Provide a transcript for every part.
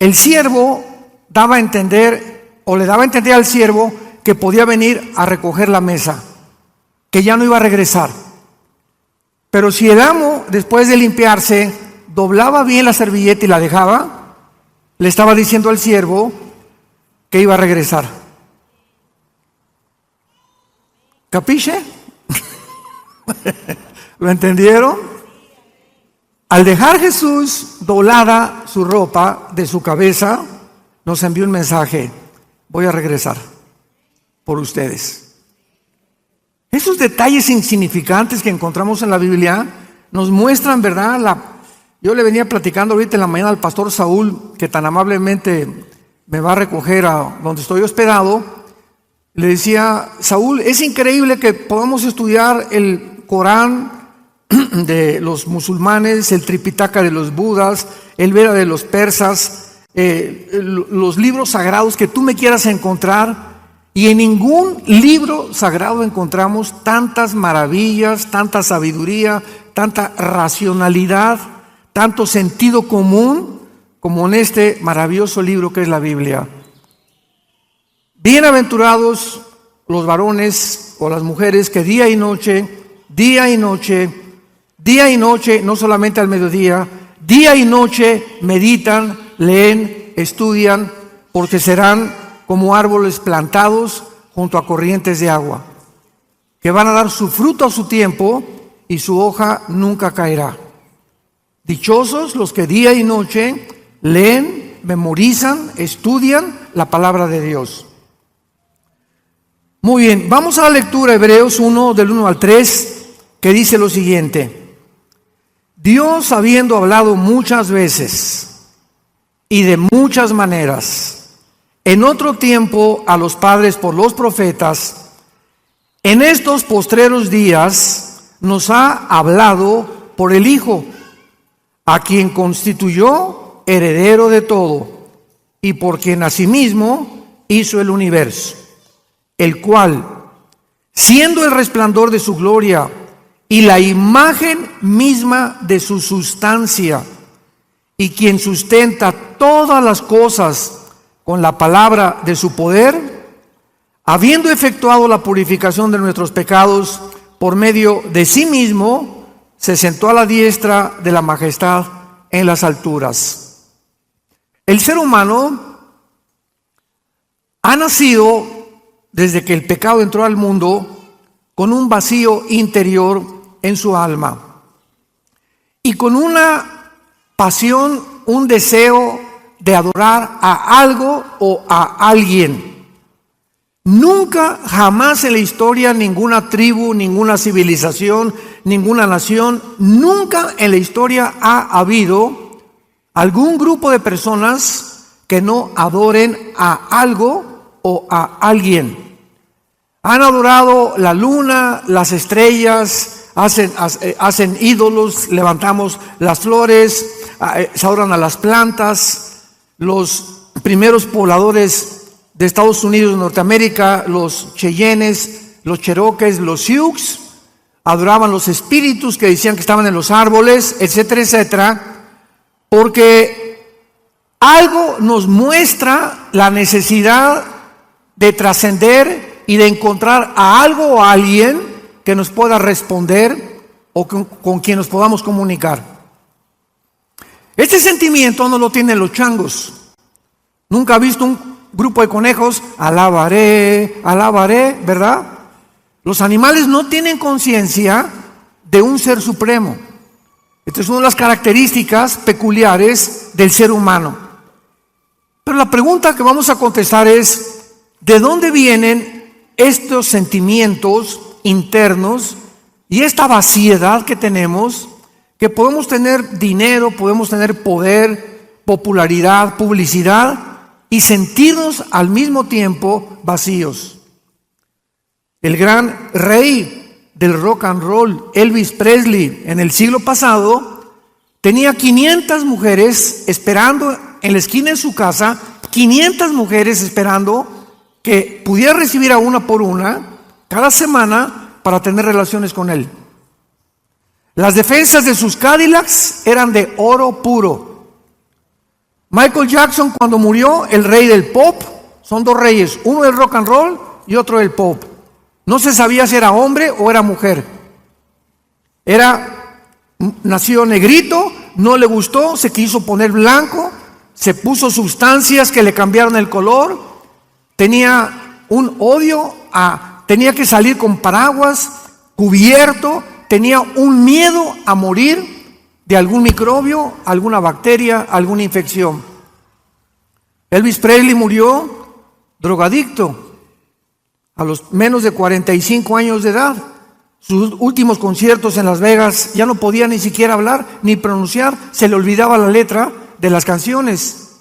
el siervo daba a entender, o le daba a entender al siervo, que podía venir a recoger la mesa, que ya no iba a regresar. Pero si el amo, después de limpiarse, doblaba bien la servilleta y la dejaba, le estaba diciendo al siervo que iba a regresar. ¿Capiche? ¿Lo entendieron? Al dejar Jesús doblada su ropa de su cabeza, nos envió un mensaje: voy a regresar por ustedes. Esos detalles insignificantes que encontramos en la Biblia nos muestran, ¿verdad? Yo le venía platicando ahorita en la mañana al pastor Saúl, que tan amablemente me va a recoger a donde estoy hospedado. Le decía: Saúl, es increíble que podamos estudiar el Corán de los musulmanes, el Tripitaka de los budas, el Veda de los persas, los libros sagrados que tú me quieras encontrar, y en ningún libro sagrado encontramos tantas maravillas, tanta sabiduría, tanta racionalidad, tanto sentido común como en este maravilloso libro que es la Biblia. Bienaventurados los varones o las mujeres que día y noche, no solamente al mediodía, día y noche meditan, leen, estudian, porque serán como árboles plantados junto a corrientes de agua, que van a dar su fruto a su tiempo y su hoja nunca caerá. Dichosos los que día y noche leen, memorizan, estudian la palabra de Dios. Muy bien, vamos a la lectura, Hebreos 1, del 1 al 3, que dice lo siguiente: Dios, habiendo hablado muchas veces y de muchas maneras en otro tiempo a los padres por los profetas, en estos postreros días nos ha hablado por el Hijo, a quien constituyó heredero de todo, y por quien asimismo hizo el universo, el cual, siendo el resplandor de su gloria y la imagen misma de su sustancia, y quien sustenta todas las cosas con la palabra de su poder, habiendo efectuado la purificación de nuestros pecados por medio de sí mismo, se sentó a la diestra de la majestad en las alturas. El ser humano ha nacido, desde que el pecado entró al mundo, con un vacío interior en su alma y con una pasión, un deseo de adorar a algo o a alguien. Nunca, jamás en la historia, ninguna tribu, ninguna civilización, ninguna nación, nunca en la historia ha habido algún grupo de personas que no adoren a algo o a alguien. Han adorado la luna, las estrellas, hacen ídolos, levantamos las flores, se adoran a las plantas. Los primeros pobladores de Estados Unidos y Norteamérica, los Cheyennes, los Cherokees, los Sioux, adoraban los espíritus que decían que estaban en los árboles, etcétera, etcétera, porque algo nos muestra la necesidad de trascender y de encontrar a algo o a alguien que nos pueda responder o con quien nos podamos comunicar. Este sentimiento no lo tienen los changos. Nunca ha visto un grupo de conejos: alabaré, alabaré, ¿verdad? Los animales no tienen conciencia de un ser supremo. Esta es una de las características peculiares del ser humano. Pero la pregunta que vamos a contestar es: ¿de dónde vienen estos sentimientos internos y esta vaciedad que tenemos? Que podemos tener dinero, podemos tener poder, popularidad, publicidad, y sentirnos al mismo tiempo vacíos. El gran rey del rock and roll, Elvis Presley, en el siglo pasado, tenía 500 mujeres esperando en la esquina de su casa, 500 mujeres esperando que pudiera recibir a una por una cada semana para tener relaciones con él. Las defensas de sus Cadillacs eran de oro puro. Michael Jackson, cuando murió, el rey del pop, son dos reyes, uno del rock and roll y otro del pop. No se sabía si era hombre o era mujer. Nació negrito, no le gustó, se quiso poner blanco, se puso sustancias que le cambiaron el color, tenía un odio tenía que salir con paraguas, cubierto, tenía un miedo a morir de algún microbio, alguna bacteria, alguna infección. Elvis Presley murió drogadicto a los menos de 45 años de edad. Sus últimos conciertos en Las Vegas ya no podía ni siquiera hablar ni pronunciar, se le olvidaba la letra de las canciones.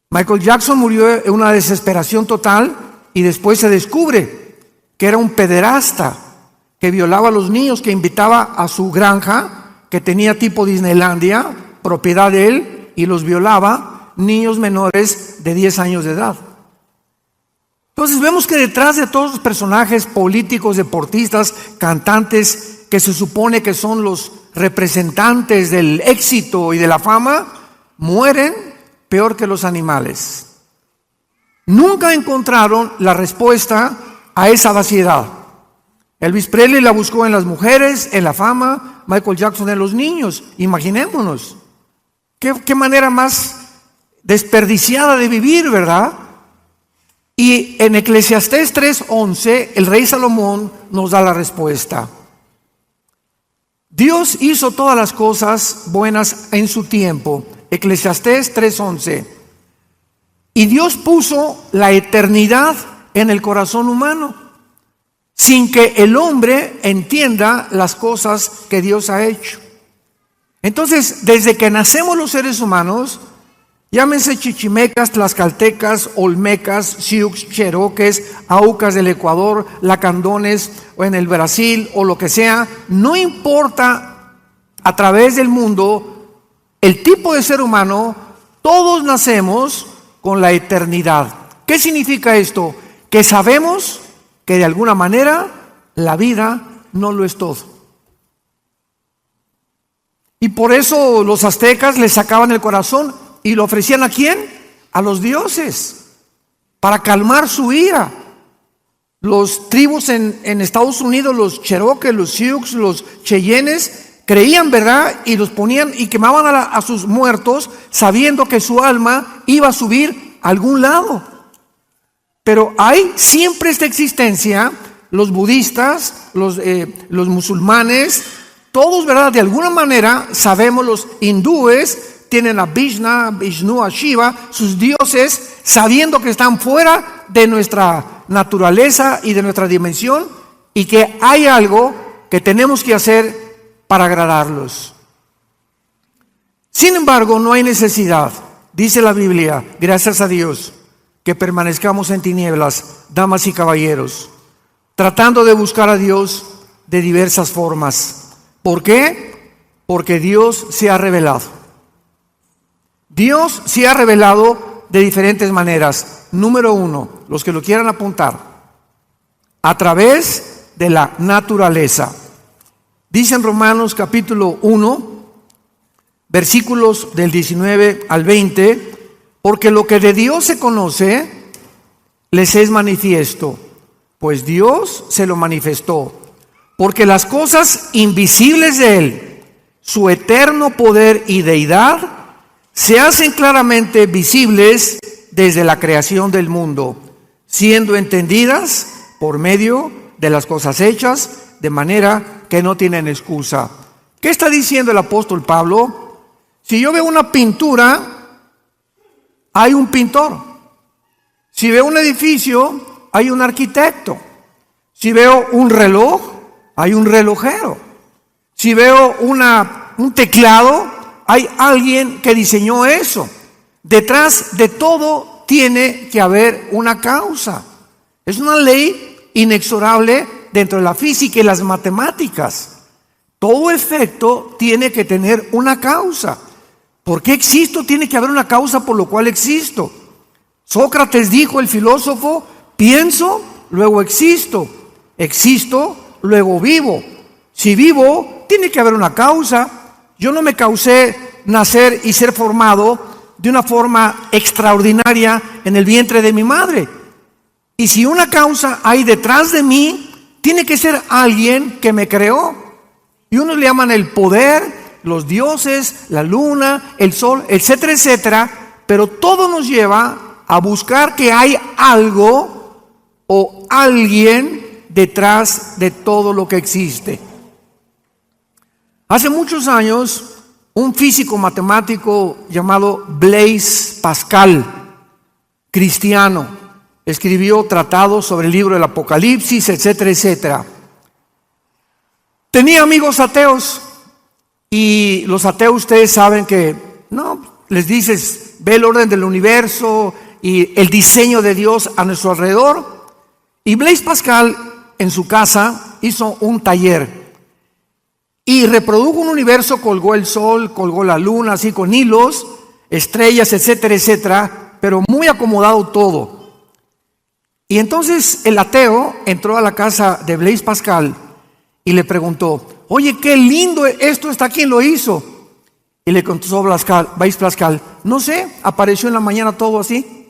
Michael Jackson murió en una desesperación total y después se descubre que era un pederasta que violaba a los niños, que invitaba a su granja, que tenía tipo Disneylandia, propiedad de él, y los violaba, niños menores de 10 años de edad. Entonces vemos que detrás de todos los personajes políticos, deportistas, cantantes, que se supone que son los representantes del éxito y de la fama, mueren peor que los animales. Nunca encontraron la respuesta a esa vaciedad. Elvis Presley la buscó en las mujeres, en la fama, Michael Jackson en los niños. Imaginémonos. Qué manera más desperdiciada de vivir, ¿verdad? Y en Eclesiastés 3:11, el rey Salomón nos da la respuesta. Dios hizo todas las cosas buenas en su tiempo. Eclesiastés 3:11. Y Dios puso la eternidad en el corazón humano, sin que el hombre entienda las cosas que Dios ha hecho. Entonces, desde que nacemos los seres humanos, llámense chichimecas, tlaxcaltecas, olmecas, sioux, cheroques, aucas del Ecuador, lacandones o en el Brasil o lo que sea, no importa a través del mundo el tipo de ser humano, todos nacemos con la eternidad. ¿Qué significa esto? Que sabemos que de alguna manera la vida no lo es todo. Y por eso los aztecas le sacaban el corazón y lo ofrecían ¿a quién? A los dioses, para calmar su ira. Los tribus en Estados Unidos, los Cherokee, los Sioux, los Cheyennes, creían, ¿verdad? Y los ponían y quemaban a sus muertos sabiendo que su alma iba a subir a algún lado. Pero hay siempre esta existencia, los budistas, los musulmanes, todos, ¿verdad? De alguna manera sabemos, los hindúes tienen a Vishnu, a Shiva, sus dioses, sabiendo que están fuera de nuestra naturaleza y de nuestra dimensión y que hay algo que tenemos que hacer para agradarlos. Sin embargo, no hay necesidad, dice la Biblia, gracias a Dios, que permanezcamos en tinieblas, damas y caballeros, tratando de buscar a Dios de diversas formas. ¿Por qué? Porque Dios se ha revelado. Dios se ha revelado de diferentes maneras. Número uno, los que lo quieran apuntar, a través de la naturaleza. Dice en Romanos capítulo 1, versículos del 19 al 20, porque lo que de Dios se conoce, les es manifiesto, pues Dios se lo manifestó. Porque las cosas invisibles de Él, su eterno poder y deidad, se hacen claramente visibles desde la creación del mundo, siendo entendidas por medio de las cosas hechas, de manera que no tienen excusa. ¿Qué está diciendo el apóstol Pablo? Si yo veo una pintura, hay un pintor. Si veo un edificio, hay un arquitecto. Si veo un reloj, hay un relojero. Si veo un teclado, hay alguien que diseñó eso. Detrás de todo tiene que haber una causa. Es una ley inexorable dentro de la física y las matemáticas. Todo efecto tiene que tener una causa. ¿Por qué existo? Tiene que haber una causa por lo cual existo. Sócrates dijo, el filósofo, pienso, luego existo. Existo, luego vivo. Si vivo, tiene que haber una causa. Yo no me causé nacer y ser formado de una forma extraordinaria en el vientre de mi madre. Y si una causa hay detrás de mí, tiene que ser alguien que me creó. Y unos le llaman el poder, los dioses, la luna, el sol, etcétera, etcétera. Pero todo nos lleva a buscar que hay algo o alguien detrás de todo lo que existe. Hace muchos años, un físico matemático llamado Blaise Pascal, cristiano, escribió tratados sobre el libro del Apocalipsis, etcétera, etcétera. Tenía amigos ateos, y los ateos, ustedes saben que, no, les dices, ve el orden del universo y el diseño de Dios a nuestro alrededor. Y Blaise Pascal en su casa hizo un taller y reprodujo un universo, colgó el sol, colgó la luna, así con hilos, estrellas, etcétera, etcétera, pero muy acomodado todo. Y entonces el ateo entró a la casa de Blaise Pascal y le preguntó: oye, qué lindo esto está, ¿quién lo hizo? Y le contestó Blaise Pascal: no sé, apareció en la mañana todo así.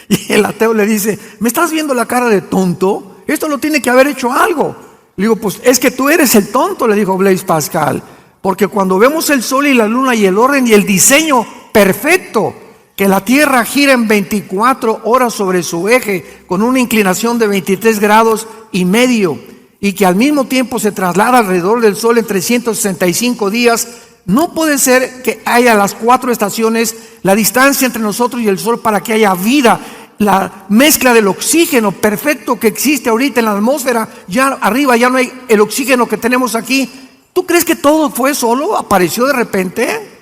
Y el ateo le dice: ¿me estás viendo la cara de tonto? Esto lo tiene que haber hecho algo. Le digo: pues es que tú eres el tonto, le dijo Blaise Pascal, porque cuando vemos el sol y la luna y el orden y el diseño perfecto, que la Tierra gira en 24 horas sobre su eje con una inclinación de 23 grados y medio, y que al mismo tiempo se traslada alrededor del sol en 365 días, no puede ser que haya las 4 estaciones, la distancia entre nosotros y el sol para que haya vida, la mezcla del oxígeno perfecto que existe ahorita en la atmósfera, ya arriba ya no hay el oxígeno que tenemos aquí. ¿Tú crees que todo fue solo? ¿Apareció de repente?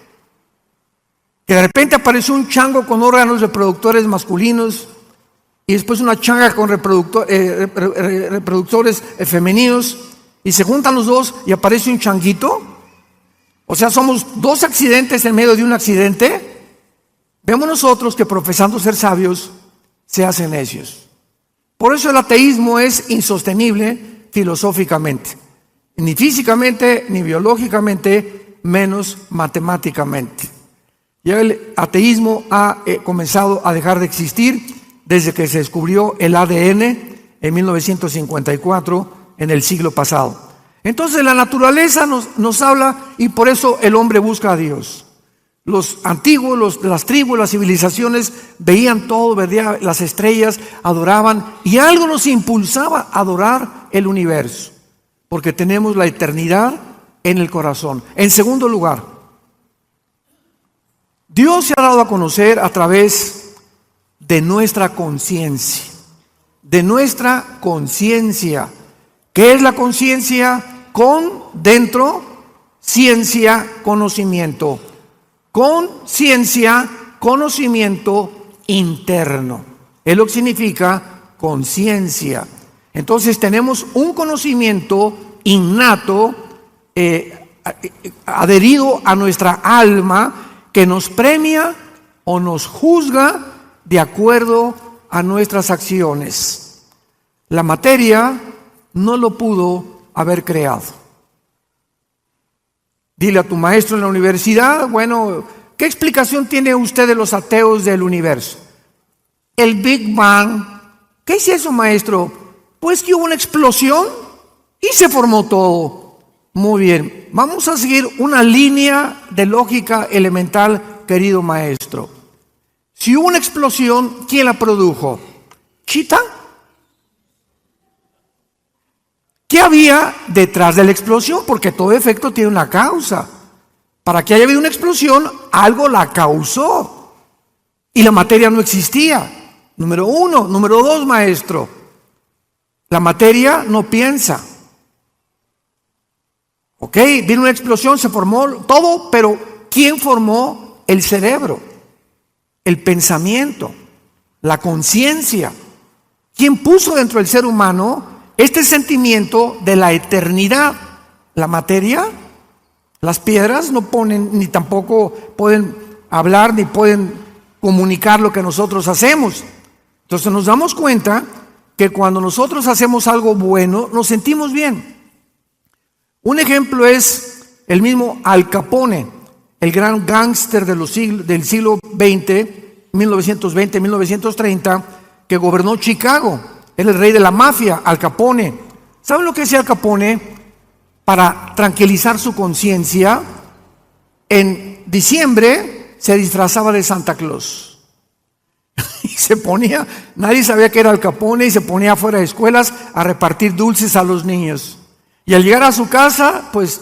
Que de repente apareció un chango con órganos reproductores masculinos y después una changa con reproductores femeninos, y se juntan los dos y aparece un changuito. O sea, somos 2 accidentes en medio de un accidente. Vemos nosotros que profesando ser sabios se hacen necios. Por eso el ateísmo es insostenible filosóficamente, ni físicamente, ni biológicamente, menos matemáticamente. Ya el ateísmo ha comenzado a dejar de existir desde que se descubrió el ADN en 1954, en el siglo pasado. Entonces la naturaleza nos habla, y por eso el hombre busca a Dios. Los antiguos, las tribus, las civilizaciones veían todo, veían las estrellas, adoraban, y algo nos impulsaba a adorar el universo, porque tenemos la eternidad en el corazón. En segundo lugar, Dios se ha dado a conocer a través de nuestra conciencia. De nuestra conciencia. ¿Qué es la conciencia? Con, dentro, ciencia, conocimiento. Conciencia, conocimiento interno. Es lo que significa conciencia. Entonces tenemos un conocimiento innato, adherido a nuestra alma, que nos premia o nos juzga de acuerdo a nuestras acciones. La materia no lo pudo haber creado. Dile a tu maestro en la universidad: bueno, ¿qué explicación tiene usted de los ateos del universo? El Big Bang. ¿Qué es eso, maestro? Pues que hubo una explosión y se formó todo. Muy bien, vamos a seguir una línea de lógica elemental, querido maestro. Si hubo una explosión, ¿quién la produjo? ¿Chita? ¿Qué había detrás de la explosión? Porque todo efecto tiene una causa. Para que haya habido una explosión, algo la causó. Y la materia no existía. Número 1. Número 2, maestro. La materia no piensa. Ok, vino una explosión, se formó todo, pero ¿quién formó el cerebro? El pensamiento, la conciencia. ¿Quién puso dentro del ser humano este sentimiento de la eternidad? La materia. Las piedras no ponen, ni tampoco pueden hablar, ni pueden comunicar lo que nosotros hacemos. Entonces nos damos cuenta que cuando nosotros hacemos algo bueno, nos sentimos bien. Un ejemplo es el mismo Al Capone. el gran gángster del siglo XX, 1920-1930, que gobernó Chicago. Era el rey de la mafia, Al Capone. ¿Saben lo que hacía Al Capone para tranquilizar su conciencia? En diciembre se disfrazaba de Santa Claus y se ponía, nadie sabía que era Al Capone, y se ponía afuera de escuelas a repartir dulces a los niños. Y al llegar a su casa, pues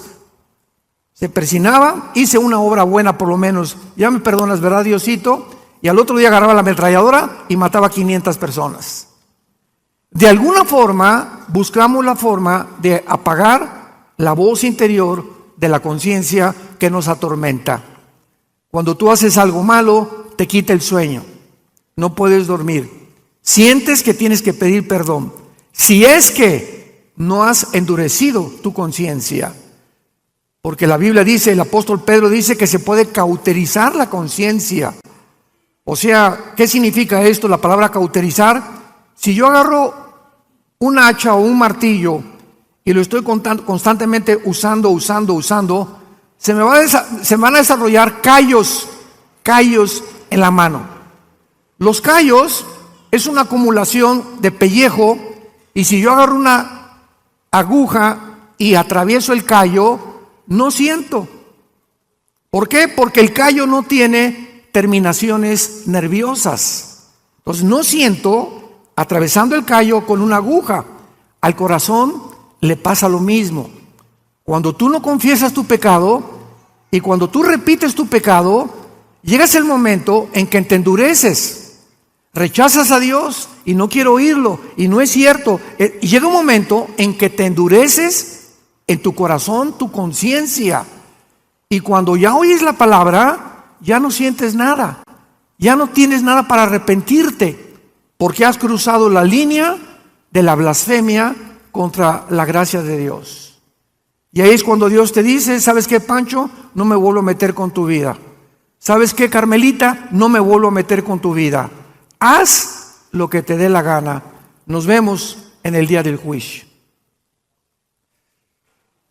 se persinaba, hice una obra buena por lo menos, ya me perdonas, ¿verdad, Diosito? Y al otro día agarraba la ametralladora y mataba 500 personas. De alguna forma buscamos la forma de apagar la voz interior de la conciencia que nos atormenta. Cuando tú haces algo malo, te quita el sueño, no puedes dormir, sientes que tienes que pedir perdón, si es que no has endurecido tu conciencia. Porque la Biblia dice, el apóstol Pedro dice que se puede cauterizar la conciencia. O sea, ¿qué significa esto, la palabra cauterizar? Si yo agarro un hacha o un martillo y lo estoy constantemente usando, se van a desarrollar callos en la mano. Los callos es una acumulación de pellejo, y si yo agarro una aguja y atravieso el callo, no siento. ¿Por qué? Porque el callo no tiene terminaciones nerviosas. Entonces no siento atravesando el callo con una aguja. Al corazón le pasa lo mismo. Cuando tú no confiesas tu pecado y cuando tú repites tu pecado, llegas el momento en que te endureces, rechazas a Dios y no quiero oírlo y no es cierto. Y llega un momento en que te endureces en tu corazón, tu conciencia, y cuando ya oyes la palabra, ya no sientes nada, ya no tienes nada para arrepentirte, porque has cruzado la línea de la blasfemia contra la gracia de Dios. Y ahí es cuando Dios te dice, ¿sabes qué, Pancho? No me vuelvo a meter con tu vida. ¿Sabes qué, Carmelita? No me vuelvo a meter con tu vida. Haz lo que te dé la gana. Nos vemos en el día del juicio.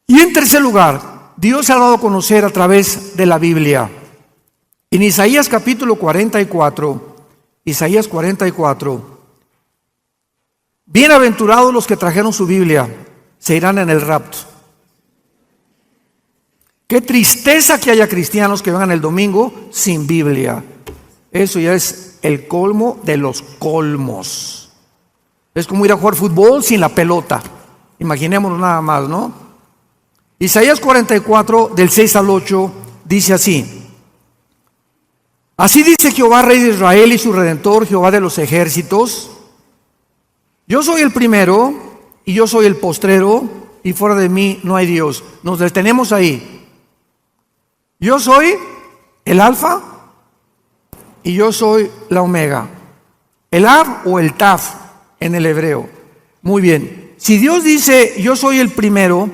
Y en tercer lugar, Dios se ha dado a conocer a través de la Biblia. En Isaías capítulo 44, bienaventurados los que trajeron su Biblia, se irán en el rapto. Qué tristeza que haya cristianos que vengan el domingo sin Biblia. Eso ya es el colmo de los colmos. Es como ir a jugar fútbol sin la pelota. Imaginémonos nada más, ¿no? Isaías 44, del 6 al 8, dice así: Así dice Jehová, Rey de Israel y su Redentor, Jehová de los ejércitos: Yo soy el primero y yo soy el postrero, y fuera de mí no hay Dios. Nos detenemos ahí. Yo soy el Alfa y yo soy la Omega. El Ab o el Taf en el hebreo. Muy bien. Si Dios dice yo soy el primero,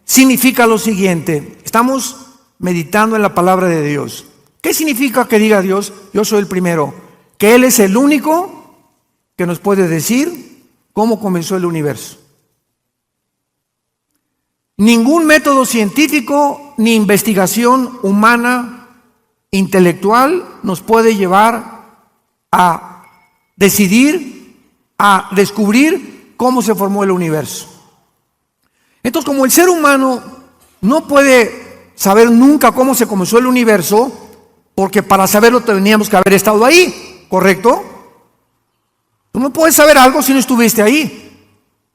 significa lo siguiente. Estamos meditando en la palabra de Dios. ¿Qué significa que diga Dios yo soy el primero? Que Él es el único que nos puede decir cómo comenzó el universo. Ningún método científico ni investigación humana, intelectual, nos puede llevar a decidir, a descubrir cómo se formó el universo. Entonces, como el ser humano no puede saber nunca cómo se comenzó el universo, porque para saberlo teníamos que haber estado ahí, ¿correcto? Tú no puedes saber algo si no estuviste ahí.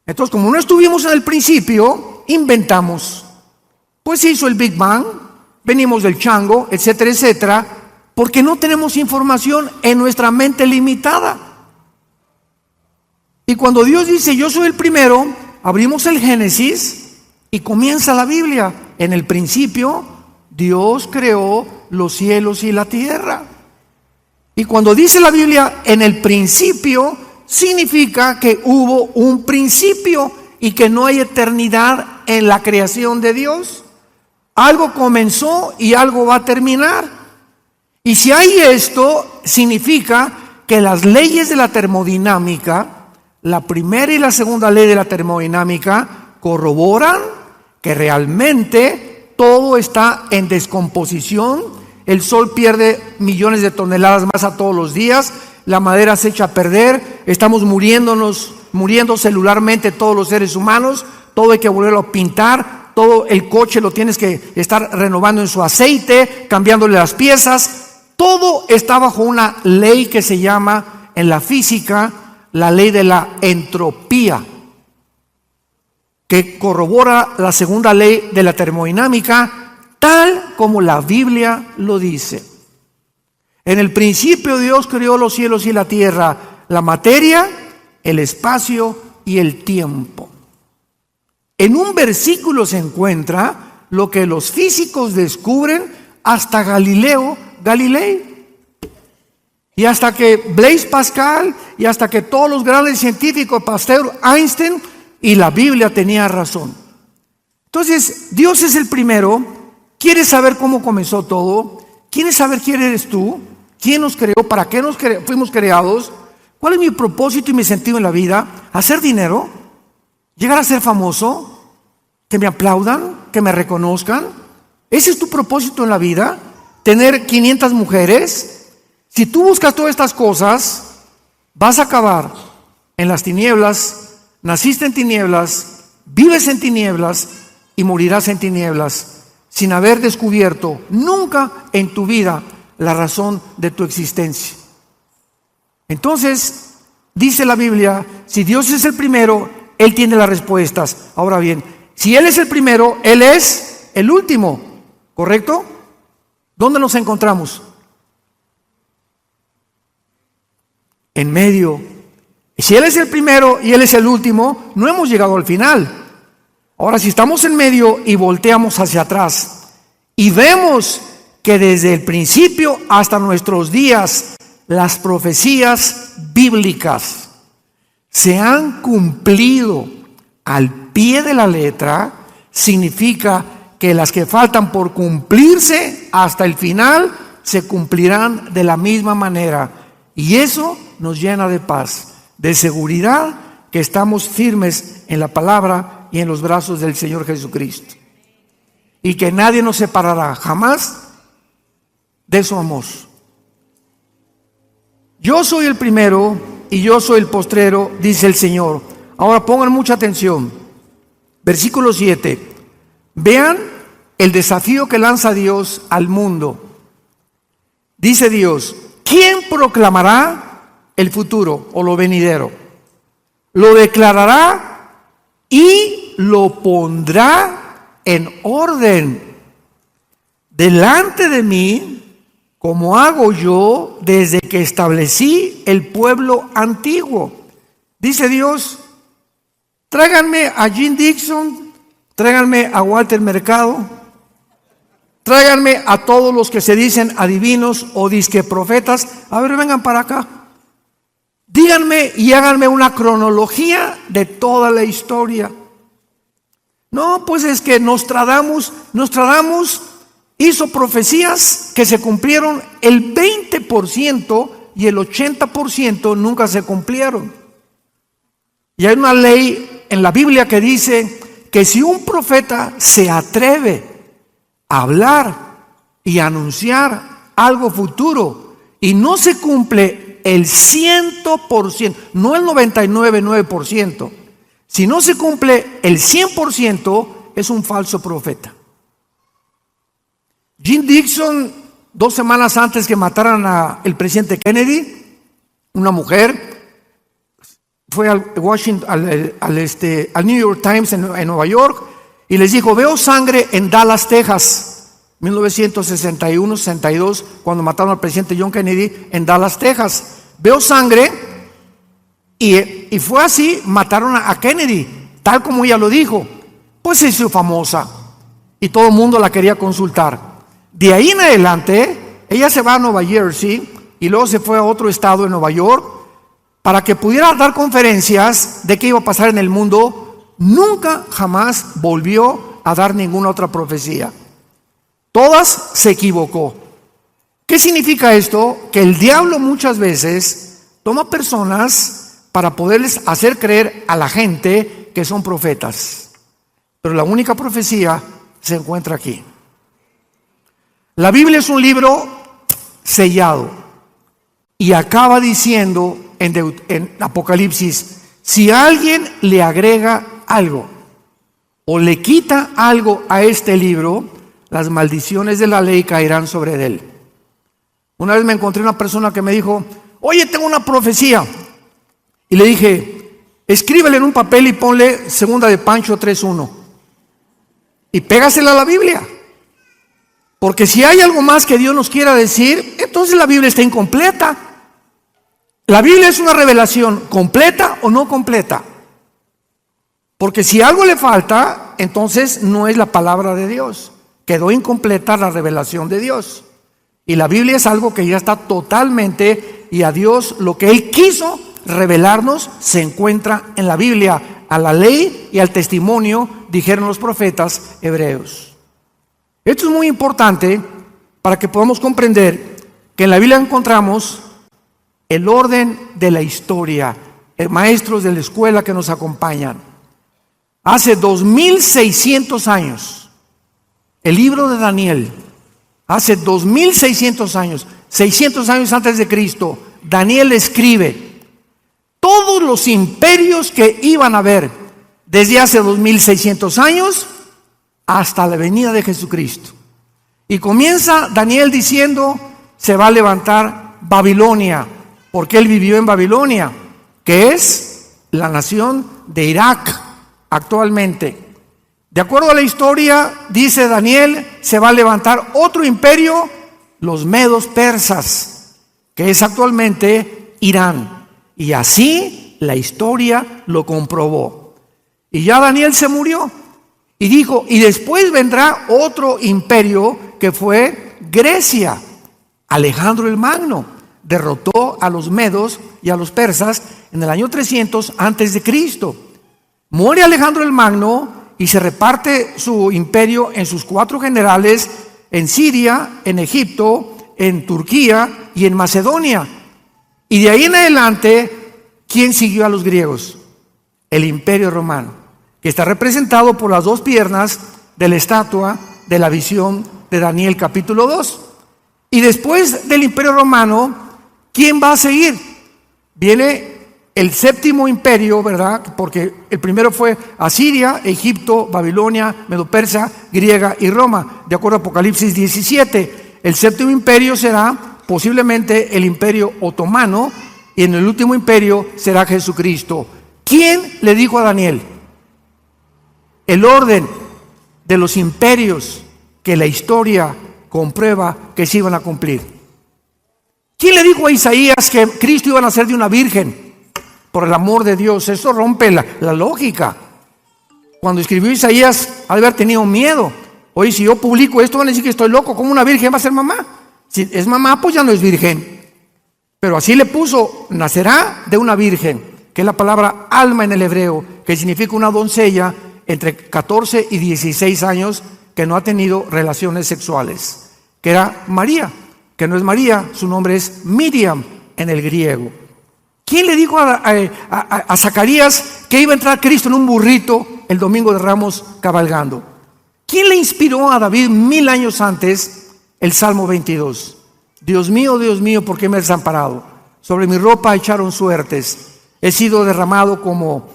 Entonces, como no estuvimos en el principio, inventamos. Pues se hizo el Big Bang, venimos del chango, etcétera, etcétera, porque no tenemos información en nuestra mente limitada. Y cuando Dios dice yo soy el primero, abrimos el Génesis y comienza la Biblia. En el principio, Dios creó los cielos y la tierra. Y cuando dice la Biblia en el principio, significa que hubo un principio y que no hay eternidad en la creación de Dios. Algo comenzó y algo va a terminar. Y si hay esto, significa que las leyes de la termodinámica, la primera y la segunda ley de la termodinámica, corroboran que realmente todo está en descomposición el sol pierde millones de toneladas más a todos los días, la madera se echa a perder, estamos muriendo celularmente todos los seres humanos, todo hay que volverlo a pintar, todo el coche lo tienes que estar renovando en su aceite, cambiándole las piezas, todo está bajo una ley que se llama en la física la ley de la entropía, que corrobora la segunda ley de la termodinámica, tal como la Biblia lo dice. En el principio Dios creó los cielos y la tierra, la materia, el espacio y el tiempo. En un versículo se encuentra lo que los físicos descubren hasta Galileo Galilei. Y hasta que Blaise Pascal y hasta que todos los grandes científicos, Pasteur, Einstein y la Biblia tenía razón. Entonces, Dios es el primero. ¿Quieres saber cómo comenzó todo? ¿Quieres saber quién eres tú? ¿Quién nos creó? ¿Para qué fuimos creados? ¿Cuál es mi propósito y mi sentido en la vida? ¿Hacer dinero? ¿Llegar a ser famoso? ¿Que me aplaudan? ¿Que me reconozcan? ¿Ese es tu propósito en la vida? ¿Tener 500 mujeres? Si tú buscas todas estas cosas, vas a acabar en las tinieblas, naciste en tinieblas, vives en tinieblas y morirás en tinieblas, sin haber descubierto nunca en tu vida la razón de tu existencia. Entonces, dice la Biblia, si Dios es el primero, Él tiene las respuestas. Ahora bien, si Él es el primero, Él es el último, ¿correcto? ¿Dónde nos encontramos? En medio. Si Él es el primero y Él es el último, no hemos llegado al final. Ahora, si estamos en medio y volteamos hacia atrás y vemos que desde el principio hasta nuestros días las profecías bíblicas se han cumplido al pie de la letra, significa que las que faltan por cumplirse hasta el final se cumplirán de la misma manera. Y eso nos llena de paz, de seguridad, que estamos firmes en la palabra y en los brazos del Señor Jesucristo, y que nadie nos separará jamás de su amor. Yo soy el primero y yo soy el postrero, dice el Señor. Ahora pongan mucha atención. Versículo 7. Vean el desafío que lanza Dios al mundo. Dice Dios: ¿quién proclamará el futuro o lo venidero? Lo declarará y lo pondrá en orden delante de mí, como hago yo desde que establecí el pueblo antiguo. Dice Dios: tráiganme a Jim Dixon, tráiganme a Walter Mercado, tráiganme a todos los que se dicen adivinos o disque profetas. A ver, vengan para acá. Díganme y háganme una cronología de toda la historia. No, pues es que Nostradamus hizo profecías que se cumplieron el 20% y el 80% nunca se cumplieron. Y hay una ley en la Biblia que dice que si un profeta se atreve a hablar y a anunciar algo futuro y no se cumple el 100%, no el 99,9%, si no se cumple el 100%, es un falso profeta. Jim Dixon, 2 semanas antes que mataran al presidente Kennedy, una mujer fue al New York Times en Nueva York y les dijo: veo sangre en Dallas, Texas, 1961-62, cuando mataron al presidente John Kennedy en Dallas, Texas. Veo sangre y fue así, mataron a Kennedy, tal como ella lo dijo. Pues se hizo famosa y todo el mundo la quería consultar. De ahí en adelante, ella se va a Nueva Jersey y luego se fue a otro estado en Nueva York para que pudiera dar conferencias de qué iba a pasar en el mundo. Nunca jamás volvió a dar ninguna otra profecía. Todas se equivocó. ¿Qué significa esto? Que el diablo muchas veces toma personas para poderles hacer creer a la gente que son profetas. Pero la única profecía se encuentra aquí. La Biblia es un libro sellado y acaba diciendo en Apocalipsis, si alguien le agrega algo o le quita algo a este libro, las maldiciones de la ley caerán sobre él. Una vez me encontré una persona que me dijo, oye, tengo una profecía. Y le dije, escríbele en un papel y ponle 2 de Pancho 3:1 y pégasela a la Biblia. Porque si hay algo más que Dios nos quiera decir, entonces la Biblia está incompleta. La Biblia es una revelación completa o no completa. Porque si algo le falta, entonces no es la palabra de Dios. Quedó incompleta la revelación de Dios. Y la Biblia es algo que ya está totalmente, y a Dios lo que Él quiso revelarnos se encuentra en la Biblia. A la ley y al testimonio, dijeron los profetas hebreos. Esto es muy importante para que podamos comprender que en la Biblia encontramos el orden de la historia. Maestros de la escuela que nos acompañan. Hace 2600 años, el libro de Daniel, hace 2600 años, 600 años antes de Cristo, Daniel escribe todos los imperios que iban a haber desde hace 2600 años hasta la venida de Jesucristo. Y comienza Daniel diciendo, se va a levantar Babilonia, porque él vivió en Babilonia, que es la nación de Irak actualmente. De acuerdo a la historia, dice Daniel, se va a levantar otro imperio, los medos persas, que es actualmente Irán. Y así la historia lo comprobó. Y ya Daniel se murió. Y dijo, y después vendrá otro imperio que fue Grecia. Alejandro el Magno derrotó a los medos y a los persas en el año 300 antes de Cristo. Muere Alejandro el Magno y se reparte su imperio en sus 4 generales en Siria, en Egipto, en Turquía y en Macedonia. Y de ahí en adelante, ¿quién siguió a los griegos? El Imperio Romano, que está representado por las 2 piernas de la estatua de la visión de Daniel capítulo 2. Y después del Imperio Romano, ¿quién va a seguir? Viene el 7º imperio, ¿verdad? Porque el primero fue Asiria, Egipto, Babilonia, Medo-Persa, Griega y Roma, de acuerdo a Apocalipsis 17. El 7º imperio será posiblemente el imperio otomano, y en el último imperio será Jesucristo. ¿Quién le dijo a Daniel el orden de los imperios que la historia comprueba que se iban a cumplir? ¿Quién le dijo a Isaías que Cristo iba a nacer de una virgen? Por el amor de Dios, eso rompe la lógica. Cuando escribió Isaías, ha de haber tenido miedo. Oye, si yo publico esto, van a decir que estoy loco. ¿Cómo una virgen va a ser mamá? Si es mamá, pues ya no es virgen. Pero así le puso, nacerá de una virgen, que es la palabra alma en el hebreo, que significa una doncella entre 14 y 16 años que no ha tenido relaciones sexuales, que era María, que no es María, su nombre es Miriam en el griego. ¿Quién le dijo a Zacarías que iba a entrar Cristo en un burrito el domingo de Ramos cabalgando? ¿Quién le inspiró a David 1000 años antes el Salmo 22? Dios mío, ¿por qué me has desamparado? Sobre mi ropa echaron suertes. He sido derramado como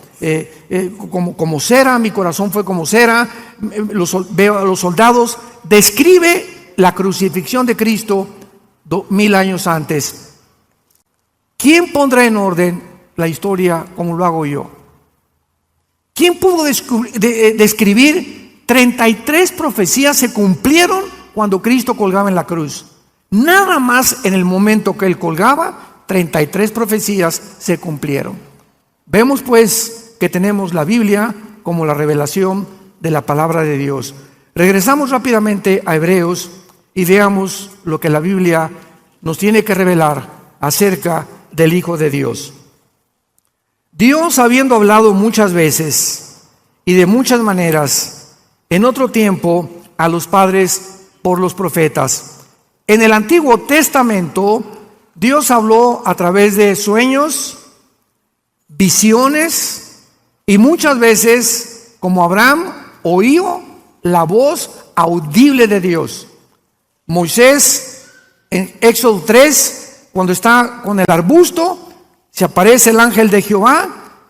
cera, mi corazón fue como cera. Veo a los soldados. Describe la crucifixión de Cristo 1000 años antes. ¿Quién pondrá en orden la historia como lo hago yo? ¿Quién pudo describir 33 profecías se cumplieron cuando Cristo colgaba en la cruz? Nada más en el momento que Él colgaba, 33 profecías se cumplieron. Vemos pues que tenemos la Biblia como la revelación de la palabra de Dios. Regresamos rápidamente a Hebreos y veamos lo que la Biblia nos tiene que revelar acerca del Hijo de Dios. Dios, habiendo hablado muchas veces y de muchas maneras en otro tiempo a los padres por los profetas. En el Antiguo Testamento, Dios habló a través de sueños, visiones y muchas veces, como Abraham, oyó la voz audible de Dios. Moisés, en Éxodo 3, cuando está con el arbusto, se aparece el ángel de Jehová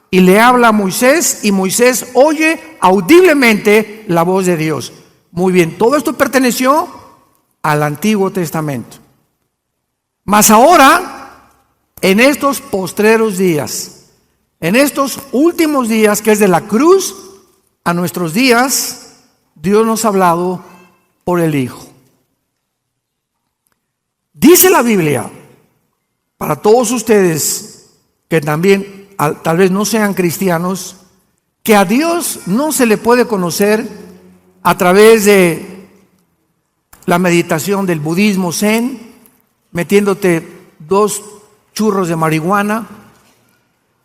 y le habla a Moisés, y Moisés oye audiblemente la voz de Dios. Muy bien, todo esto perteneció al Antiguo Testamento. Mas ahora, en estos postreros días, en estos últimos días, que es de la cruz a nuestros días, Dios nos ha hablado por el Hijo. Dice la Biblia, para todos ustedes que también tal vez no sean cristianos, que a Dios no se le puede conocer a través de la meditación del budismo zen, metiéndote 2 churros de marihuana,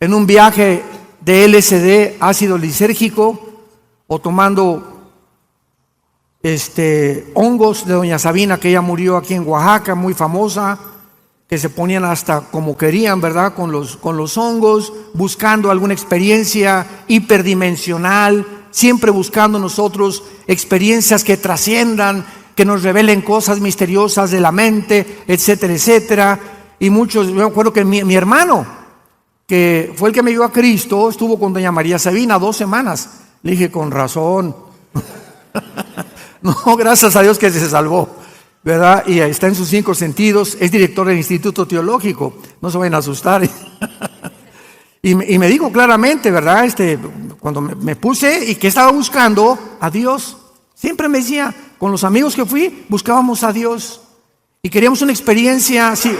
en un viaje de LSD, ácido lisérgico, o tomando hongos de doña Sabina, que ella murió aquí en Oaxaca, muy famosa, que se ponían hasta como querían, ¿verdad? Con los hongos, buscando alguna experiencia hiperdimensional, siempre buscando nosotros experiencias que trasciendan, que nos revelen cosas misteriosas de la mente, etcétera, etcétera. Y muchos, yo me acuerdo que mi hermano, que fue el que me llevó a Cristo, estuvo con doña María Sabina 2 semanas. Le dije, con razón. No, gracias a Dios que se salvó, ¿verdad? Y está en sus 5 sentidos, es director del Instituto Teológico, no se vayan a asustar. Y me dijo claramente, ¿verdad? Cuando me puse y que estaba buscando a Dios, siempre me decía, con los amigos que fui, buscábamos a Dios y queríamos una experiencia así,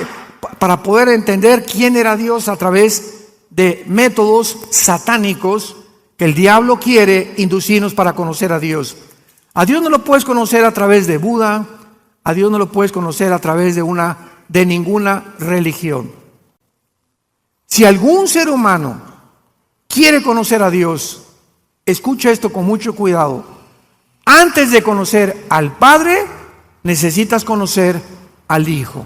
para poder entender quién era Dios a través de métodos satánicos que el diablo quiere inducirnos para conocer a Dios. A Dios no lo puedes conocer a través de Buda, a Dios no lo puedes conocer a través de ninguna religión. Si algún ser humano quiere conocer a Dios, escucha esto con mucho cuidado. Antes de conocer al Padre, necesitas conocer al Hijo.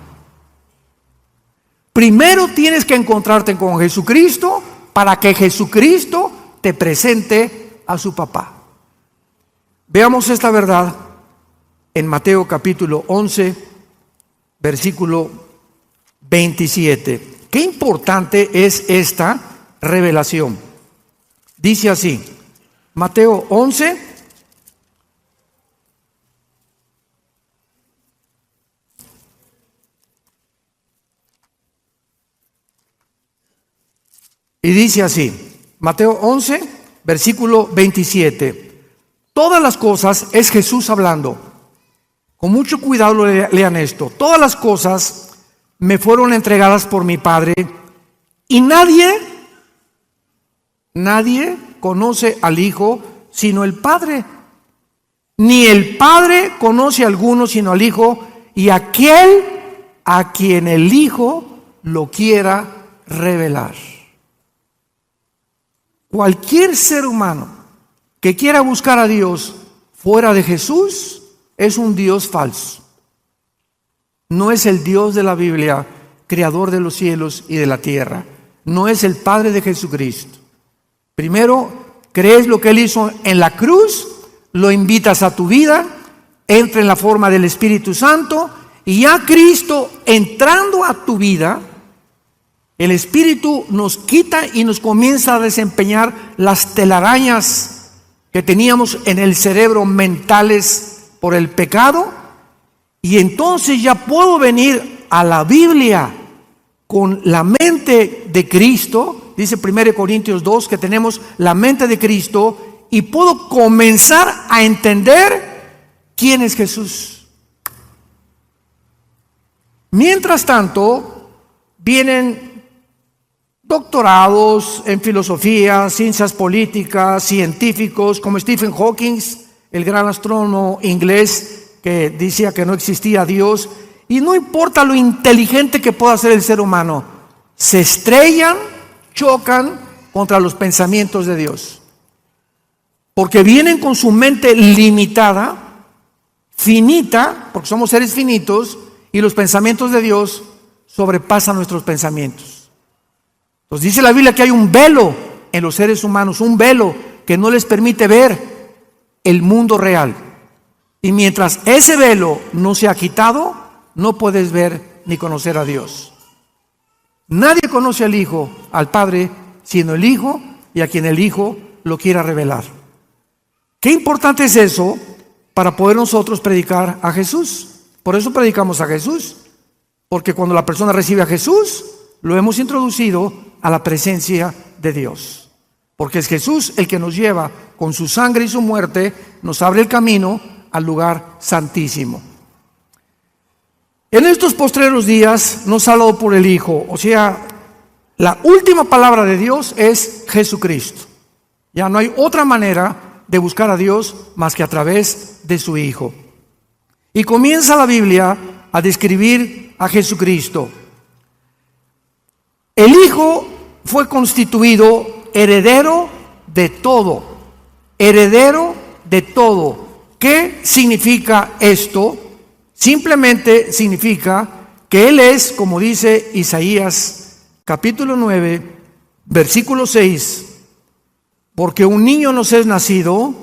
Primero tienes que encontrarte con Jesucristo para que Jesucristo te presente a su papá. Veamos esta verdad en Mateo capítulo 11, versículo 27. Qué importante es esta revelación. Dice así, Mateo 11, y dice así, Mateo 11, versículo 27. Todas las cosas, es Jesús hablando, con mucho cuidado lean esto, todas las cosas me fueron entregadas por mi Padre, y nadie conoce al Hijo sino el Padre, ni el Padre conoce a alguno sino al Hijo, y aquel a quien el Hijo lo quiera revelar. Cualquier ser humano que quiera buscar a Dios fuera de Jesús es un Dios falso. No es el Dios de la Biblia, creador de los cielos y de la tierra. No es el Padre de Jesucristo. Primero, crees lo que Él hizo en la cruz, lo invitas a tu vida, entra en la forma del Espíritu Santo, y ya Cristo entrando a tu vida, el Espíritu nos quita y nos comienza a desempeñar las telarañas que teníamos en el cerebro mentales por el pecado, y entonces ya puedo venir a la Biblia con la mente de Cristo. Dice 1 Corintios 2 que tenemos la mente de Cristo, y puedo comenzar a entender quién es Jesús. Mientras tanto, vienen doctorados en filosofía, ciencias políticas, científicos, como Stephen Hawking, el gran astrónomo inglés que decía que no existía Dios, y no importa lo inteligente que pueda ser el ser humano, se estrellan, chocan contra los pensamientos de Dios, porque vienen con su mente limitada, finita, porque somos seres finitos, y los pensamientos de Dios sobrepasan nuestros pensamientos. Entonces dice la Biblia que hay un velo en los seres humanos, un velo que no les permite ver el mundo real. Y mientras ese velo no se ha quitado, no puedes ver ni conocer a Dios. Nadie conoce al Hijo, al Padre, sino el Hijo y a quien el Hijo lo quiera revelar. Qué importante es eso para poder nosotros predicar a Jesús. Por eso predicamos a Jesús, porque cuando la persona recibe a Jesús, lo hemos introducido a la presencia de Dios. Porque es Jesús el que nos lleva con su sangre y su muerte, nos abre el camino al lugar santísimo. En estos postreros días nos ha hablado por el Hijo, o sea, la última palabra de Dios es Jesucristo. Ya no hay otra manera de buscar a Dios más que a través de su Hijo. Y comienza la Biblia a describir a Jesucristo. El Hijo fue constituido heredero de todo. Heredero de todo. ¿Qué significa esto? Simplemente significa que Él es, como dice Isaías capítulo 9, versículo 6, porque un niño nos es nacido,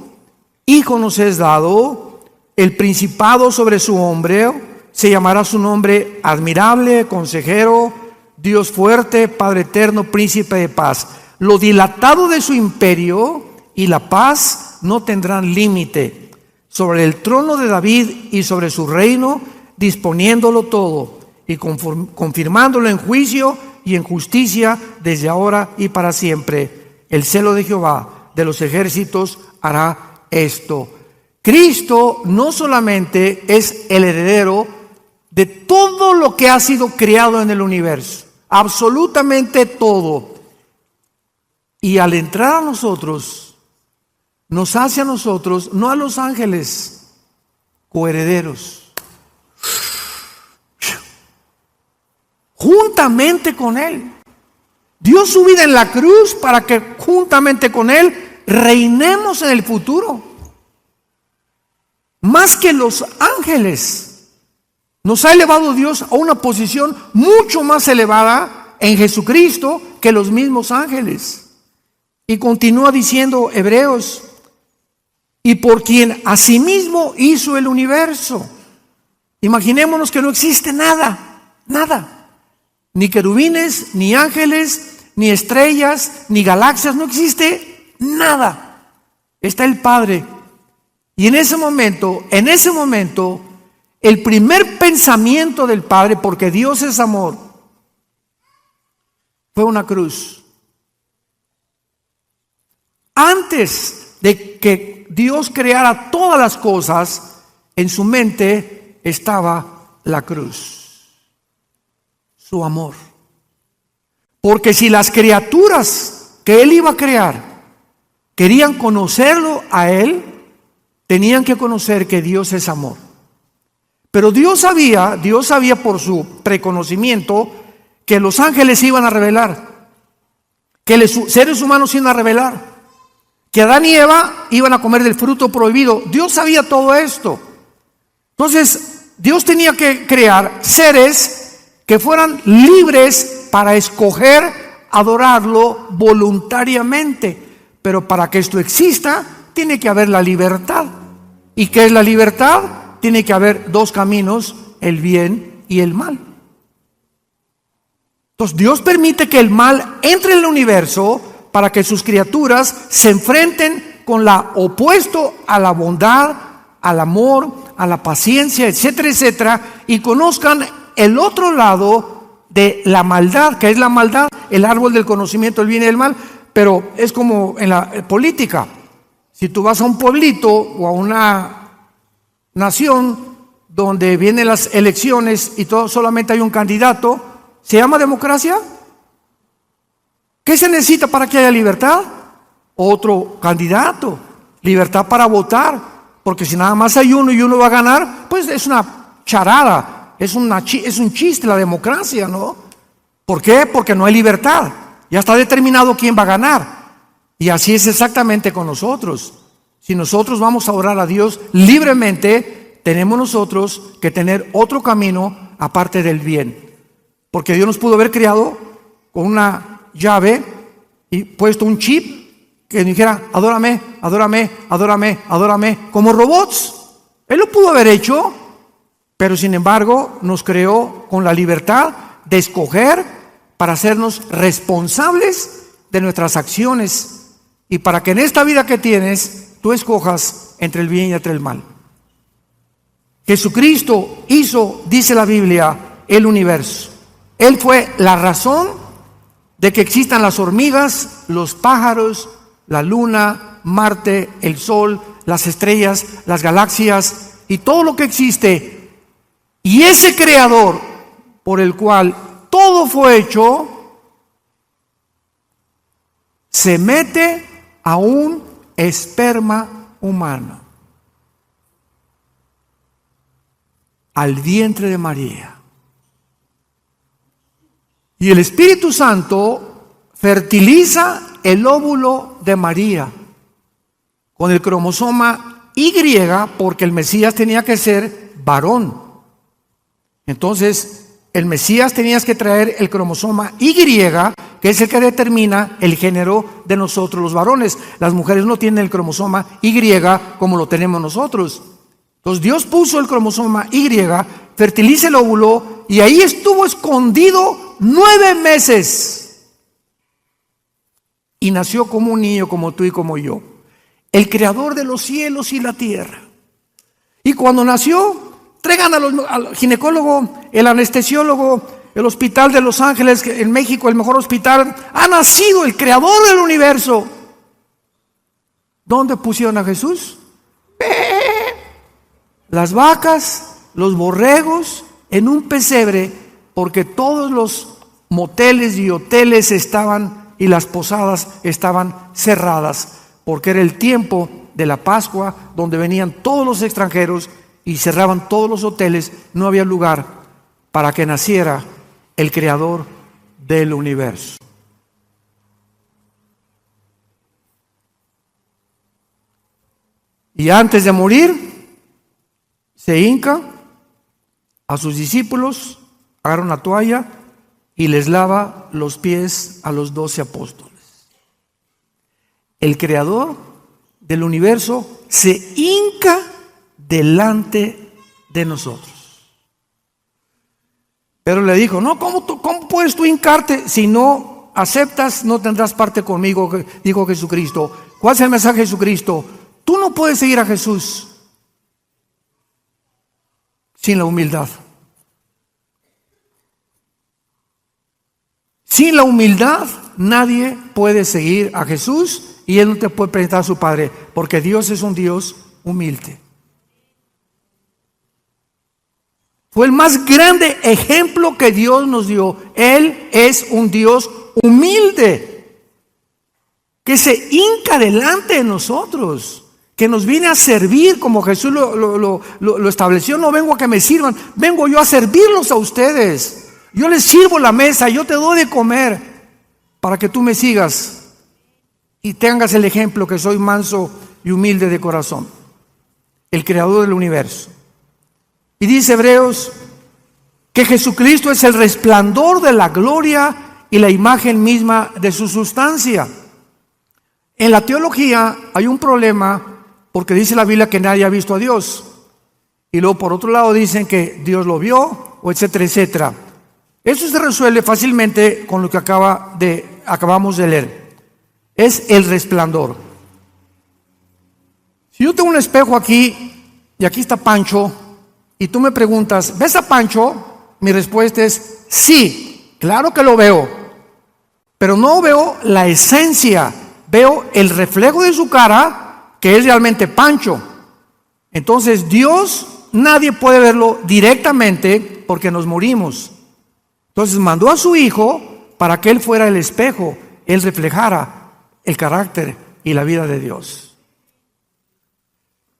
hijo nos es dado, el principado sobre su hombro, se llamará su nombre admirable, consejero, Dios fuerte, Padre eterno, príncipe de paz. Lo dilatado de su imperio y la paz no tendrán límite sobre el trono de David y sobre su reino, disponiéndolo todo y confirmándolo en juicio y en justicia desde ahora y para siempre. El celo de Jehová de los ejércitos hará esto. Cristo no solamente es el heredero de todo lo que ha sido creado en el universo, absolutamente todo. Y al entrar a nosotros, nos hace a nosotros, no a los ángeles, coherederos, juntamente con Él. Dio su vida en la cruz para que juntamente con Él reinemos en el futuro. Más que los ángeles, nos ha elevado Dios a una posición mucho más elevada en Jesucristo que los mismos ángeles. Y continúa diciendo Hebreos, y por quien asimismo hizo el universo. Imaginémonos que no existe nada, nada. Ni querubines, ni ángeles, ni estrellas, ni galaxias, no existe nada. Está el Padre. Y en ese momento, el primer pensamiento del Padre, porque Dios es amor, fue una cruz. Antes de que Dios creara todas las cosas, en su mente estaba la cruz, su amor. Porque si las criaturas que Él iba a crear querían conocerlo a Él, tenían que conocer que Dios es amor. Pero Dios sabía por su preconocimiento que los ángeles se iban a rebelar, que los seres humanos se iban a rebelar, que Adán y Eva iban a comer del fruto prohibido. Dios sabía todo esto. Entonces, Dios tenía que crear seres que fueran libres para escoger adorarlo voluntariamente. Pero para que esto exista, tiene que haber la libertad. ¿Y qué es la libertad? Tiene que haber dos caminos, el bien y el mal. Entonces Dios permite que el mal entre en el universo para que sus criaturas se enfrenten con la opuesto a la bondad, al amor, a la paciencia, etcétera, etcétera, y conozcan el otro lado de la maldad, que es la maldad, el árbol del conocimiento del bien y del mal. Pero es como en la política. Si tú vas a un pueblito o a una nación donde vienen las elecciones y solamente hay un candidato, ¿se llama democracia? ¿Qué se necesita para que haya libertad? Otro candidato, libertad para votar, porque si nada más hay uno y uno va a ganar, pues es una charada, es un chiste la democracia, ¿no? ¿Por qué? Porque no hay libertad, ya está determinado quién va a ganar. Y así es exactamente con nosotros. Si nosotros vamos a orar a Dios libremente, tenemos nosotros que tener otro camino aparte del bien. Porque Dios nos pudo haber creado con una llave y puesto un chip que dijera, adórame, adórame, adórame, adórame, como robots. Él lo pudo haber hecho, pero sin embargo nos creó con la libertad de escoger para hacernos responsables de nuestras acciones y para que en esta vida que tienes tú escojas entre el bien y entre el mal. Jesucristo hizo, dice la Biblia, el universo. Él fue la razón de que existan las hormigas, los pájaros, la luna, Marte, el sol, las estrellas, las galaxias y todo lo que existe. Y ese creador por el cual todo fue hecho se mete a un esperma humano, al vientre de María. Y el Espíritu Santo fertiliza el óvulo de María con el cromosoma Y, porque el Mesías tenía que ser varón. Entonces, el Mesías tenía que traer el cromosoma Y, que es el que determina el género de nosotros los varones. Las mujeres no tienen el cromosoma Y como lo tenemos nosotros. Entonces Dios puso el cromosoma Y, fertiliza el óvulo y ahí estuvo escondido 9 meses. Y nació como un niño, como tú y como yo. El creador de los cielos y la tierra. Y cuando nació, traigan al ginecólogo, el anestesiólogo, el hospital de Los Ángeles, en México, el mejor hospital. Ha nacido el creador del universo. ¿Dónde pusieron a Jesús? Las vacas, los borregos, en un pesebre, porque todos los moteles y hoteles estaban y las posadas estaban cerradas, porque era el tiempo de la Pascua, donde venían todos los extranjeros y cerraban todos los hoteles. No había lugar para que naciera el creador del universo. Y antes de morir, se hinca a sus discípulos, agarra una toalla y les lava los pies a los 12 apóstoles. El creador del universo se hinca delante de nosotros. Pero le dijo, no, ¿cómo puedes tú hincarte? Si no aceptas, no tendrás parte conmigo, dijo Jesucristo. ¿Cuál es el mensaje de Jesucristo? Tú no puedes seguir a Jesús sin la humildad. Sin la humildad nadie puede seguir a Jesús y Él no te puede presentar a su Padre, porque Dios es un Dios humilde. Fue el más grande ejemplo que Dios nos dio. Él es un Dios humilde, que se hinca delante de nosotros, que nos viene a servir como Jesús lo estableció. No vengo a que me sirvan, vengo yo a servirlos a ustedes. Yo les sirvo la mesa, yo te doy de comer para que tú me sigas y tengas el ejemplo que soy manso y humilde de corazón. El creador del universo. Y dice Hebreos que Jesucristo es el resplandor de la gloria y la imagen misma de su sustancia. En la teología hay un problema porque dice la Biblia que nadie ha visto a Dios. Y luego por otro lado dicen que Dios lo vio, o etcétera, etcétera. Eso se resuelve fácilmente con lo que acabamos de leer. Es el resplandor. Si yo tengo un espejo aquí y aquí está Pancho y tú me preguntas, ¿ves a Pancho? Mi respuesta es sí, claro que lo veo, pero no veo la esencia, veo el reflejo de su cara, que es realmente Pancho. Entonces Dios, nadie puede verlo directamente porque nos morimos. Entonces mandó a su Hijo para que Él fuera el espejo, Él reflejara el carácter y la vida de Dios.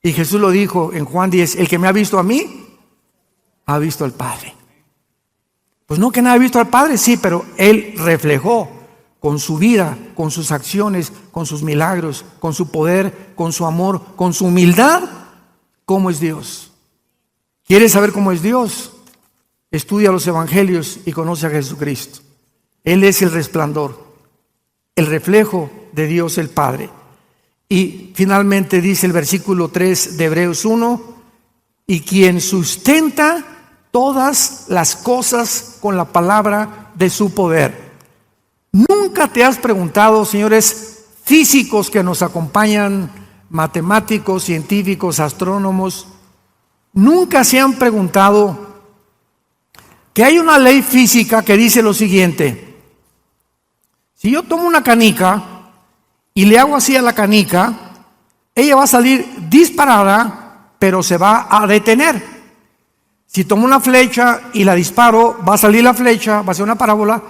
Y Jesús lo dijo en Juan 10, el que me ha visto a mí, ha visto al Padre. Pues no que nadie ha visto al Padre, sí, pero Él reflejó con su vida, con sus acciones, con sus milagros, con su poder, con su amor, con su humildad, cómo es Dios. ¿Quieres saber cómo es Dios? Estudia los evangelios y conoce a Jesucristo. Él es el resplandor, el reflejo de Dios el Padre. Y finalmente dice el versículo 3 de Hebreos 1, y quien sustenta todas las cosas con la palabra de su poder. ¿Nunca te has preguntado, señores físicos que nos acompañan, matemáticos, científicos, astrónomos, nunca se han preguntado que hay una ley física que dice lo siguiente: si yo tomo una canica y le hago así a la canica, ella va a salir disparada, pero se va a detener. Si tomo una flecha y la disparo, va a salir la flecha, va a ser una parábola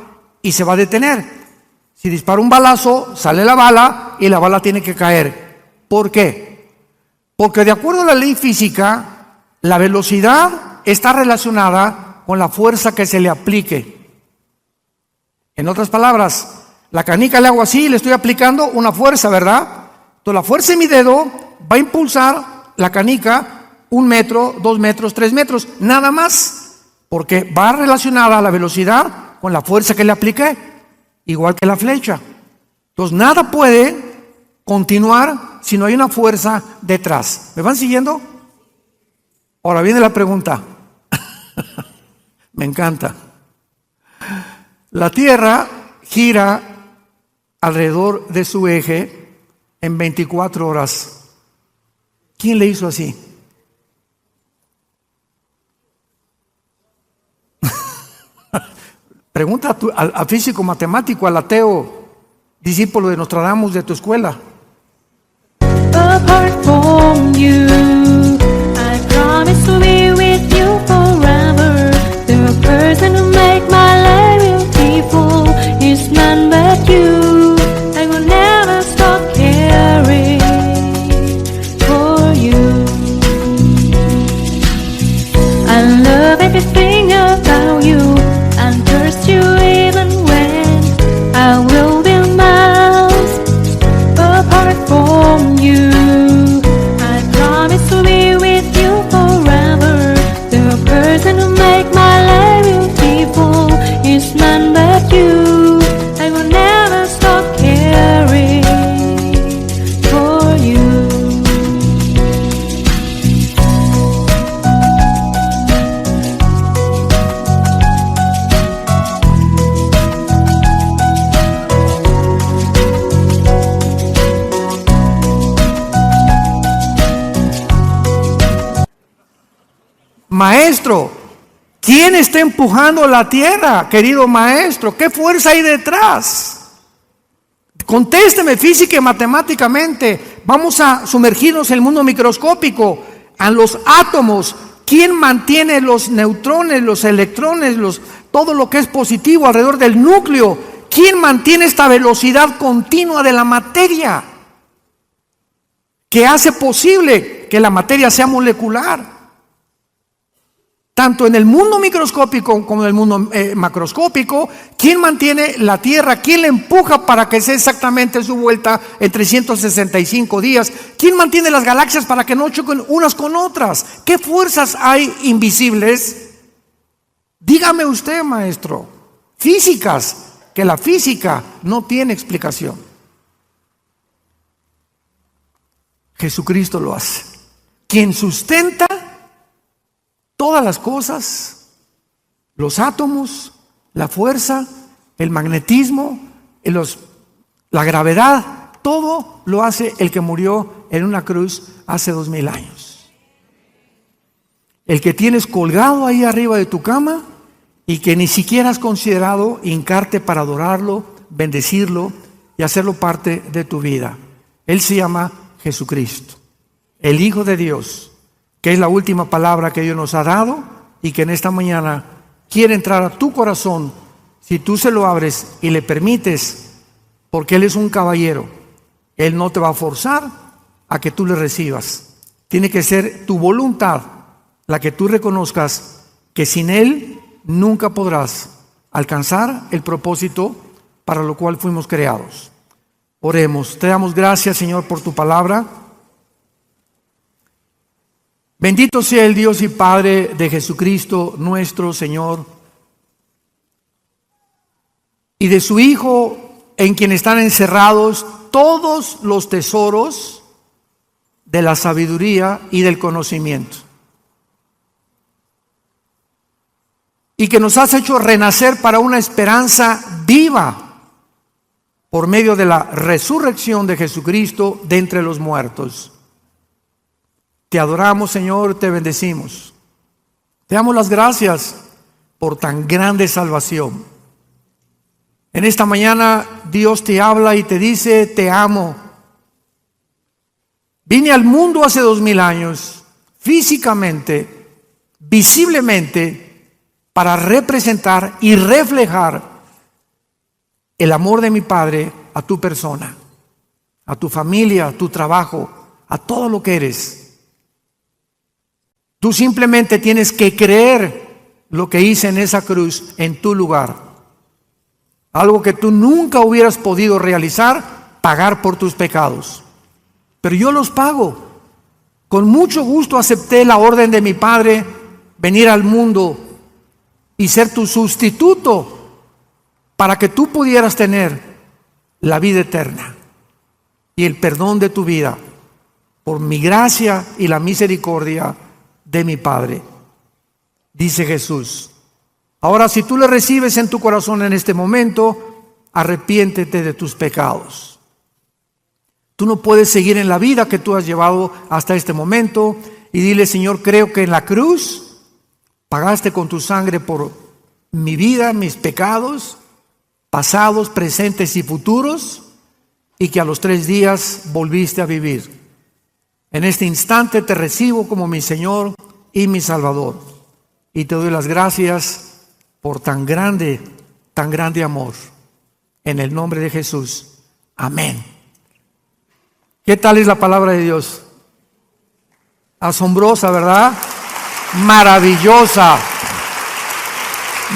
y se va a detener. Si disparo un balazo, sale la bala y la bala tiene que caer. ¿Por qué? Porque de acuerdo a la ley física, la velocidad está relacionada con la fuerza que se le aplique. En otras palabras, la canica le hago así y le estoy aplicando una fuerza, ¿verdad? Entonces la fuerza de mi dedo va a impulsar la canica 1 metro, 2 metros, 3 metros, nada más, porque va relacionada a la velocidad con la fuerza que le apliqué, igual que la flecha. Entonces nada puede continuar si no hay una fuerza detrás. ¿Me van siguiendo? Ahora viene la pregunta. Me encanta. La Tierra gira alrededor de su eje en 24 horas. ¿Quién le hizo así? Pregunta al físico matemático, al ateo, discípulo de Nostradamus de tu escuela. Apart from you, I promise to be with you forever. The person who make my life beautiful is none but you. I will never stop caring for you. I love everything about you and trust you even when I will be miles apart from you. I promise to be with you forever. The person who make my life beautiful is none but you. I will never stop caring for you. Maestro, ¿quién está empujando la tierra, querido maestro? ¿Qué fuerza hay detrás? Contésteme física y matemáticamente. Vamos a sumergirnos en el mundo microscópico, a los átomos. ¿Quién mantiene los neutrones, los electrones, todo lo que es positivo alrededor del núcleo? ¿Quién mantiene esta velocidad continua de la materia que hace posible que la materia sea molecular? Tanto en el mundo microscópico como en el mundo macroscópico, ¿quién mantiene la Tierra? ¿Quién la empuja para que sea exactamente su vuelta en 365 días? ¿Quién mantiene las galaxias para que no choquen unas con otras? ¿Qué fuerzas hay invisibles? Dígame usted, maestro, físicas, que la física no tiene explicación. Jesucristo lo hace. Quien sustenta todas las cosas, los átomos, la fuerza, el magnetismo, la gravedad, todo lo hace el que murió en una cruz hace 2000 años. El que tienes colgado ahí arriba de tu cama y que ni siquiera has considerado hincarte para adorarlo, bendecirlo y hacerlo parte de tu vida. Él se llama Jesucristo, el Hijo de Dios, que es la última palabra que Dios nos ha dado y que en esta mañana quiere entrar a tu corazón si tú se lo abres y le permites, porque Él es un caballero. Él no te va a forzar a que tú le recibas. Tiene que ser tu voluntad la que tú reconozcas que sin Él nunca podrás alcanzar el propósito para lo cual fuimos creados. Oremos. Te damos gracias, Señor, por tu palabra. Bendito sea el Dios y Padre de Jesucristo, nuestro Señor, y de su Hijo, en quien están encerrados todos los tesoros de la sabiduría y del conocimiento. y que nos has hecho renacer para una esperanza viva por medio de la resurrección de Jesucristo de entre los muertos. Te adoramos, Señor, te bendecimos. Te damos las gracias por tan grande salvación. En esta mañana Dios te habla y te dice: te amo. Vine al mundo hace 2000 años, físicamente, visiblemente, para representar y reflejar el amor de mi Padre a tu persona, a tu familia, a tu trabajo, a todo lo que eres. Tú simplemente tienes que creer lo que hice en esa cruz en tu lugar. Algo que tú nunca hubieras podido realizar, pagar por tus pecados. Pero yo los pago. Con mucho gusto acepté la orden de mi Padre, venir al mundo y ser tu sustituto para que tú pudieras tener la vida eterna y el perdón de tu vida por mi gracia y la misericordia de mi Padre. Dice Jesús. Ahora, si tú le recibes en tu corazón en este momento, arrepiéntete de tus pecados. Tú no puedes seguir en la vida que tú has llevado hasta este momento y dile: Señor, creo que en la cruz pagaste con tu sangre por mi vida, mis pecados, pasados, presentes y futuros, y que a los 3 días volviste a vivir. En este instante te recibo como mi Señor y mi Salvador, y te doy las gracias por tan grande amor. En el nombre de Jesús. Amén. ¿Qué tal es la palabra de Dios? Asombrosa, ¿verdad? Maravillosa.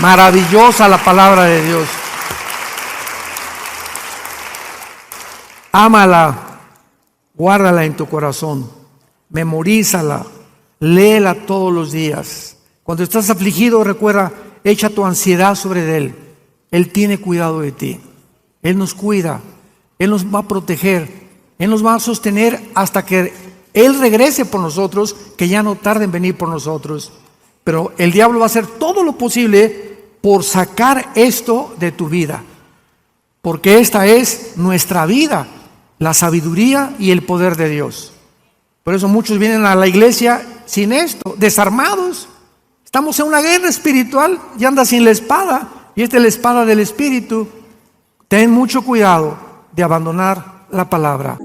Maravillosa la palabra de Dios. Ámala, guárdala en tu corazón, memorízala, léela todos los días. Cuando estás afligido, recuerda, echa tu ansiedad sobre Él. Él tiene cuidado de ti. Él nos cuida, Él nos va a proteger, Él nos va a sostener hasta que Él regrese por nosotros, que ya no tarde en venir por nosotros. Pero el diablo va a hacer todo lo posible por sacar esto de tu vida, porque esta es nuestra vida, la sabiduría y el poder de Dios. Por eso muchos vienen a la iglesia sin esto, desarmados. Estamos en una guerra espiritual y andas sin la espada, y esta es la espada del Espíritu. Ten mucho cuidado de abandonar la palabra.